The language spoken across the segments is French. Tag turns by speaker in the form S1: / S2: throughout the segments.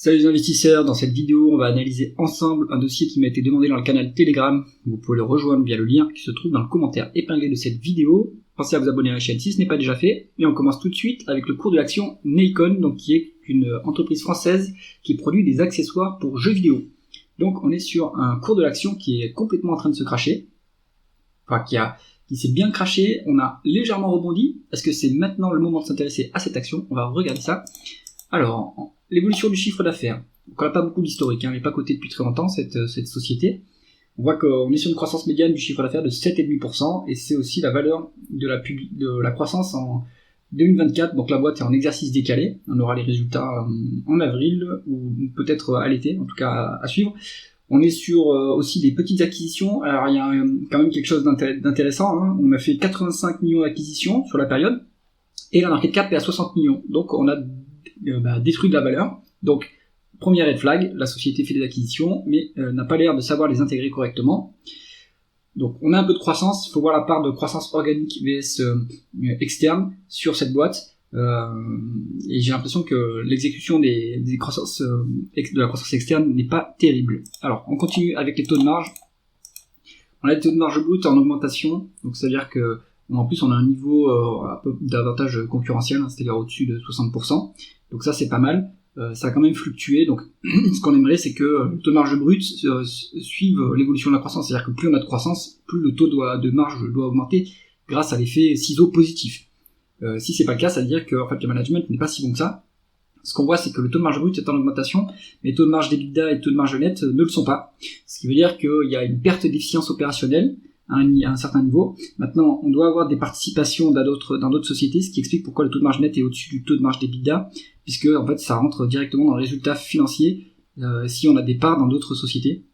S1: Salut les investisseurs, dans cette vidéo on va analyser ensemble un dossier qui m'a été demandé dans le canal Telegram. Vous pouvez le rejoindre via le lien qui se trouve dans le commentaire épinglé de cette vidéo. Pensez à vous abonner à la chaîne si ce n'est pas déjà fait. Et on commence tout de suite avec le cours de l'action Nikon, donc qui est une entreprise française qui produit des accessoires pour jeux vidéo. Donc on est sur un cours de l'action qui est complètement en train de se cracher. Enfin qui s'est bien craché, on a légèrement rebondi. Est-ce que c'est maintenant le moment de s'intéresser à cette action? On va regarder ça. Alors, l'évolution du chiffre d'affaires. Donc on n'a pas beaucoup d'historique, elle n'est pas cotée depuis très longtemps cette société. On voit qu'on est sur une croissance médiane du chiffre d'affaires de 7,5% et c'est aussi la valeur de la croissance en 2024. Donc la boîte est en exercice décalé. On aura les résultats en avril ou peut-être à l'été, en tout cas à suivre. On est sur aussi des petites acquisitions. Alors il y a quand même quelque chose d'intéressant. Hein. On a fait 85 millions d'acquisitions sur la période et la market cap est à 60 millions. Donc on a détruit de la valeur. Donc, premier red flag, la société fait des acquisitions, mais n'a pas l'air de savoir les intégrer correctement. Donc, on a un peu de croissance, il faut voir la part de croissance organique vs externe sur cette boîte. Et j'ai l'impression que l'exécution de la croissance externe n'est pas terrible. Alors, on continue avec les taux de marge. On a des taux de marge brut en augmentation, donc c'est-à-dire que en plus, on a un niveau un peu d'avantage concurrentiel, hein, c'est-à-dire au-dessus de 60%. Donc ça, c'est pas mal. Ça a quand même fluctué. Donc, ce qu'on aimerait, c'est que le taux de marge brut suive l'évolution de la croissance. C'est-à-dire que plus on a de croissance, plus le taux de marge doit augmenter grâce à l'effet ciseau positif. Si c'est pas le cas, ça veut dire que en fait, le management n'est pas si bon que ça. Ce qu'on voit, c'est que le taux de marge brut est en augmentation, mais les taux de marge d'EBITDA et le taux de marge net ne le sont pas. Ce qui veut dire qu'il y a une perte d'efficience opérationnelle à un certain niveau. Maintenant, on doit avoir des participations dans d'autres sociétés, ce qui explique pourquoi le taux de marge net est au-dessus du taux de marge d'EBITDA, puisque en fait ça rentre directement dans le résultat financier si on a des parts dans d'autres sociétés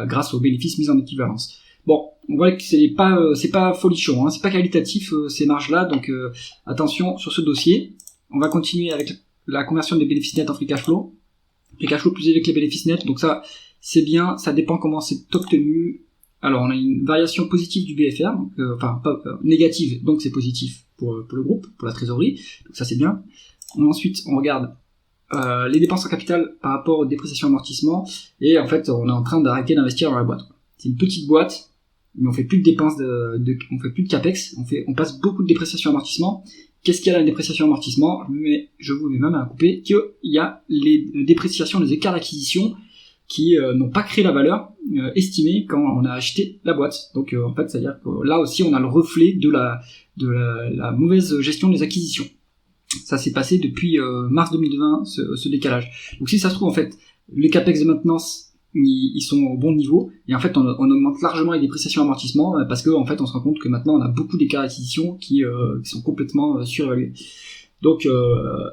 S1: grâce aux bénéfices mis en équivalence. Bon, on voit que c'est pas folichon, hein, c'est pas qualitatif ces marges-là, donc attention sur ce dossier. On va continuer avec la conversion des bénéfices nets en free cash flow. Free cash flow plus élevé que les bénéfices nets, donc ça c'est bien, ça dépend comment c'est obtenu. Alors, on a une variation positive du BFR, donc, pas négative, donc c'est positif pour le groupe, pour la trésorerie, donc ça c'est bien. Ensuite, on regarde les dépenses en capital par rapport aux dépréciations amortissements, et en fait, on est en train d'arrêter d'investir dans la boîte. C'est une petite boîte, mais on fait plus de dépenses on fait plus de capex, on passe beaucoup de dépréciations amortissements. Qu'est-ce qu'il y a dans la dépréciation amortissement? Mais je vous mets même à couper qu'il y a les dépréciations des écarts d'acquisition qui n'ont pas créé la valeur estimée quand on a acheté la boîte. Donc en fait, c'est-à-dire que là aussi on a le reflet de la mauvaise gestion des acquisitions. Ça s'est passé depuis mars 2020, ce décalage. Donc si ça se trouve en fait, les capex de maintenance ils sont au bon niveau et en fait on augmente largement les dépréciations amortissements parce que en fait on se rend compte que maintenant on a beaucoup d'écarts d'acquisition qui sont complètement surévalués. Donc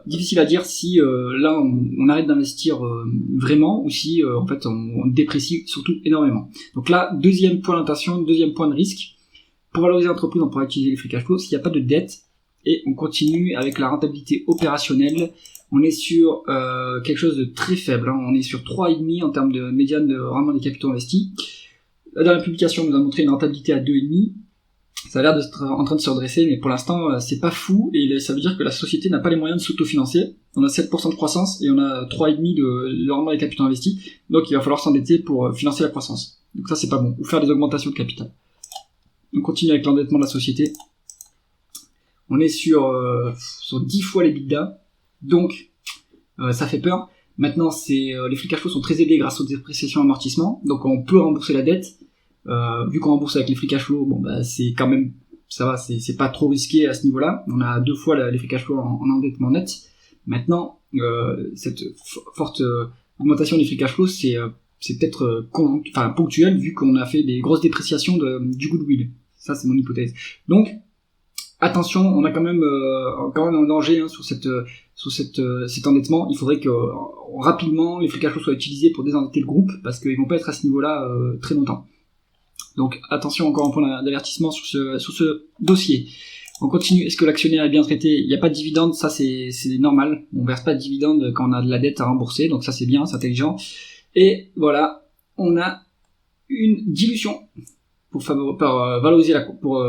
S1: difficile à dire si là on arrête d'investir vraiment ou si en fait on déprécie surtout énormément. Donc là, deuxième point d'attention, deuxième point de risque. Pour valoriser l'entreprise, on pourra utiliser les free cash flow s'il n'y a pas de dette et on continue avec la rentabilité opérationnelle. On est sur quelque chose de très faible, hein. On est sur 3,5 en termes de médiane de rendement des capitaux investis. La dernière publication nous a montré une rentabilité à 2,5. Ça a l'air d'être en train de se redresser, mais pour l'instant, c'est pas fou, et ça veut dire que la société n'a pas les moyens de s'autofinancer. On a 7% de croissance, et on a 3,5 de rendement des capitaux investis, donc il va falloir s'endetter pour financer la croissance. Donc ça, c'est pas bon. Ou faire des augmentations de capital. On continue avec l'endettement de la société. On est sur 10 fois les l'EBITDA, donc ça fait peur. Maintenant, les free cash flow sont très élevés grâce aux dépréciations amortissements, donc on peut rembourser la dette. Vu qu'on rembourse avec les free cash flow, c'est quand même, ça va, c'est pas trop risqué à ce niveau-là. On a 2 fois les free cash flow en endettement net. Maintenant, cette forte augmentation des free cash flow, c'est peut-être ponctuel vu qu'on a fait des grosses dépréciations du goodwill. Ça, c'est mon hypothèse. Donc, attention, on a quand même un danger hein, sur cet endettement. Il faudrait que rapidement les free cash flow soient utilisés pour désendetter le groupe parce qu'ils vont pas être à ce niveau-là très longtemps. Donc attention, encore un point d'avertissement sur ce dossier. On continue. Est-ce que l'actionnaire est bien traité? Il n'y a pas de dividende, ça c'est normal. On verse pas de dividende quand on a de la dette à rembourser, donc ça c'est bien, c'est intelligent. Et voilà, on a une dilution pour valoriser pour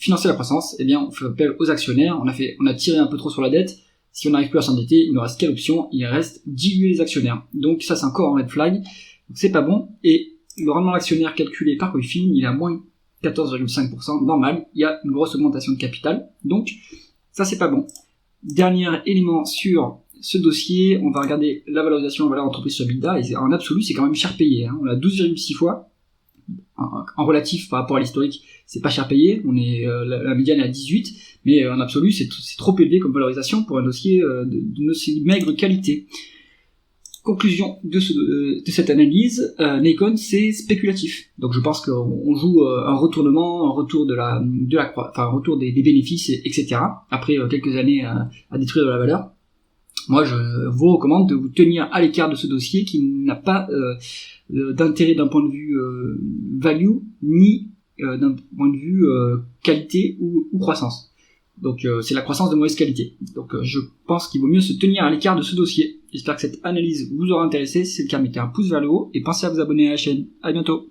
S1: financer la croissance. Eh bien, on fait appel aux actionnaires. On a tiré un peu trop sur la dette. Si on n'arrive plus à s'endetter, il ne reste quelle option? Il reste diluer les actionnaires. Donc ça, c'est encore un red flag. Donc c'est pas bon. Et le rendement d'actionnaire calculé par Coifin, il est à moins 14,5%, normal. Il y a une grosse augmentation de capital. Donc ça, c'est pas bon. Dernier élément sur ce dossier, on va regarder la valorisation en valeur entreprise sur EBITDA, et en absolu, c'est quand même cher payé. On a 12,6 fois. En relatif par rapport à l'historique, c'est pas cher payé, on est la médiane est à 18, mais en absolu c'est trop élevé comme valorisation pour un dossier d'une aussi maigre qualité. Conclusion de cette analyse, Nikon c'est spéculatif. Donc je pense qu'on joue un retournement, un retour un retour des bénéfices, etc. Après quelques années à détruire de la valeur. Moi, je vous recommande de vous tenir à l'écart de ce dossier qui n'a pas d'intérêt d'un point de vue value, ni d'un point de vue qualité ou croissance. Donc c'est la croissance de mauvaise qualité. Donc je pense qu'il vaut mieux se tenir à l'écart de ce dossier. J'espère que cette analyse vous aura intéressé. Si c'est le cas, mettez un pouce vers le haut et pensez à vous abonner à la chaîne. À bientôt.